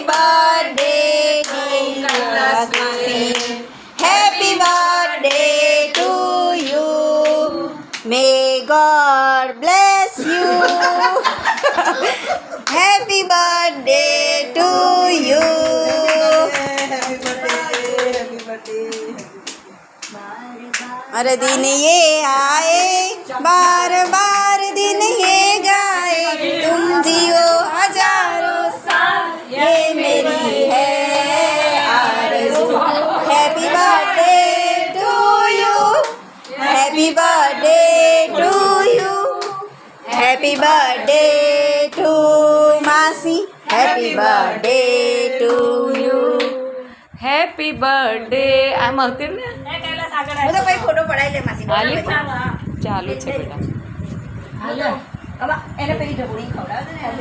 birthday, dear Masi. Happy birthday to you. May God bless you. Happy birthday to you. Happy birthday. हर दिन ये आए, बार बार दिन ये गाए, तुम जियो हजारों साल, ये मेरी है आरज़ू. Happy birthday to you, happy birthday to you, happy birthday to मासी, happy birthday to you. Happy birthday આમ હતી ને હું તો ભાઈ ફોટો પડાવી લે માસી. હાલી ચાલુ છે બેટા હાલો હવે એને પેલી ઢબુડી ખવડાવ દે ને.